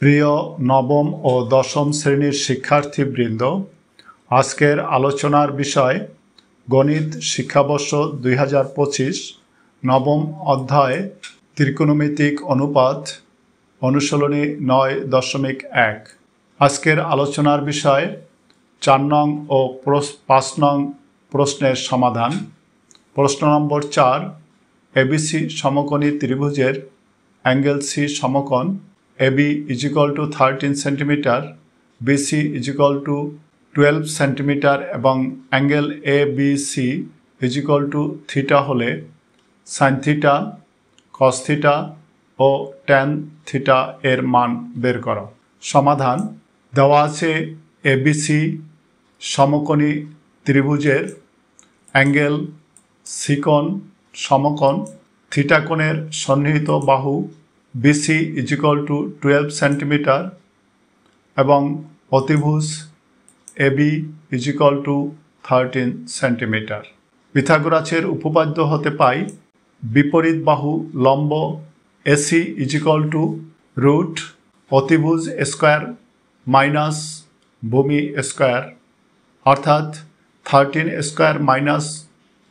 প্রিয় নবম ও দশম শ্রেণীর শিক্ষার্থীবৃন্দ, আজকের আলোচনার বিষয় গণিত শিক্ষাবর্ষ 2025 নবম অধ্যায় ত্রিকোণমিতিক অনুপাত অনুশীলনী 9.1। আজকের আলোচনার বিষয় 4 নং ও 5 নং প্রশ্নের সমাধান। প্রশ্ন নম্বর 4, এবিসি সমকোণী ত্রিভুজের অ্যাঙ্গেল সি সমকোণ AB is equal to 13 cm, BC is equal to 12 cm এবং angle ABC is equal to theta হলে sin থিটা, cos থিটা ও tan থিটা এর মান বের করো। সমাধান: দেওয়া আছে ABC সমকোণী ত্রিভুজের অ্যাঙ্গেল সি কোণ সমকোণ থিটা কোণের সন্নিহিত বাহু BC is equal to 12 cm এবং অতিভুজ AB is equal to 13 cm। পিথাগোরাসের উপপাদ্য হতে পাই বিপরীত বাহু লম্ব AC is equal to root অতিভুজ স্কয়ার মাইনাস ভূমি স্কয়ার অর্থাৎ 13 square minus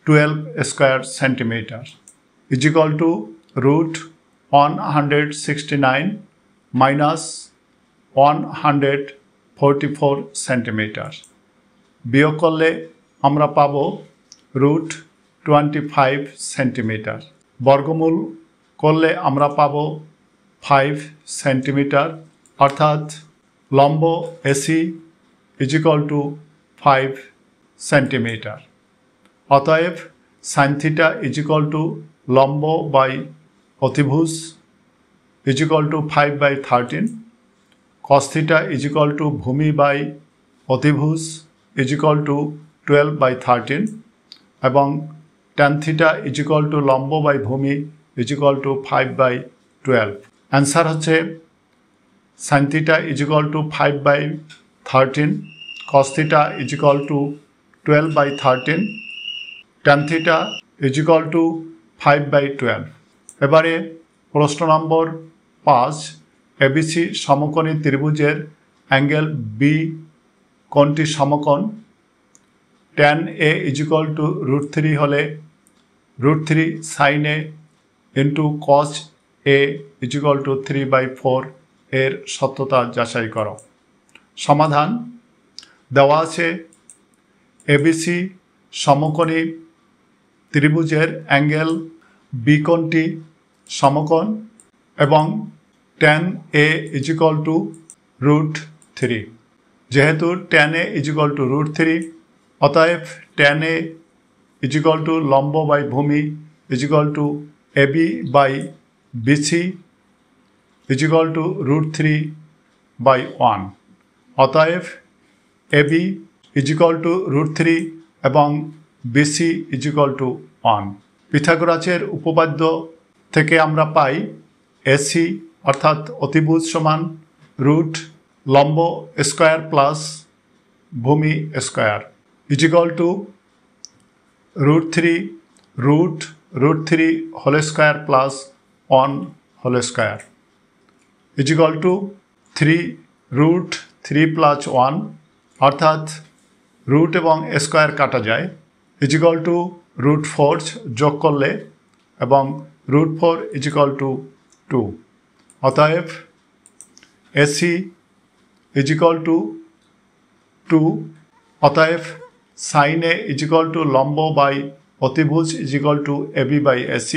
12 square centimetre is equal to root 169 minus 144 centimetre. বিয়োগ করলে আমরা পাব রুট 25 সেন্টিমিটার। বর্গমূল করলে আমরা পাব 5 সেন্টিমিটার অর্থাৎ লম্ব AC is equal to 5 centimetre. অতএব sine theta is equal to লম্ব বাই অতিভুজ is equal to 5/13, cos theta is equal to ভূমি বাই অতিভুজ is equal to 12/13 এবং tan theta is equal to লম্ব বাই ভূমি is equal to 5/12। অ্যান্সার হচ্ছে sin theta is equal to 5/13, cos theta is equal to 12/13, tan theta is equal to 5/12। এবারে প্রশ্ন নম্বর 5, ABC সমকোণী ত্রিভুজের অ্যাঙ্গেল বি কোণটি সমকোণ tan A is equal to √3 হলে √3 sin A into cos A is equal to 3/4 এর সত্যতা যাচাই করো। সমাধান: দেওয়া আছে এবিসি সমকোণী ত্রিভুজের অ্যাঙ্গেল বি কোণটি সমকোণ এবং tan A is equal to √3। যেহেতু tan A is equal to √3 অতএব tan A is equal to লম্ব বাই ভূমি is equal to AB by BC is equal to √3/1। অতএব AB is equal to √3 এবং BC is equal to 1। পিথাগোরাসের উপপাদ্য থেকে আমরা পাই AC অর্থাৎ অতিভুজ সমান রুট লম্ব স্কয়ার প্লাস ভূমি square is equal to √3 √3 whole square plus 1 whole square is equal to 3 plus 1 অর্থাৎ রুট এবং স্কয়ার কাটা যায় ইজ ইকুয়াল টু √4 যোগ করলে এবং √4 is equal to 2। অতএব AC is equal to 2। অতএব sin A is equal to লম্ব বাই অতিভুজ is equal to AB by AC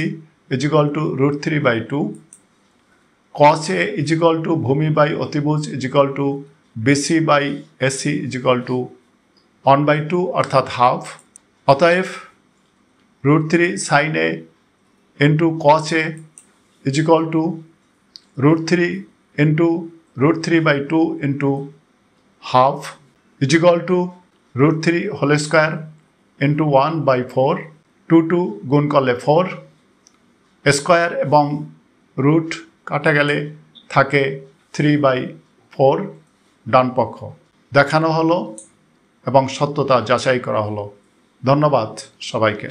is equal to √3/2। cos A is equal to ভূমি বাই অতিভুজ is equal to BC by AC is equal to 1/2 অর্থাৎ half. অতএব √3 sin A into cos A is equal to √3 into √3/2 into half is equal to √3 whole square into 1/4। 2 গুণ করলে 4 square এবং root কাটা গেলে থাকে 3/4 ডান পক্ষ দেখানো হলো এবং সত্যতা যাচাই করা হলো। ধন্যবাদ সবাইকে।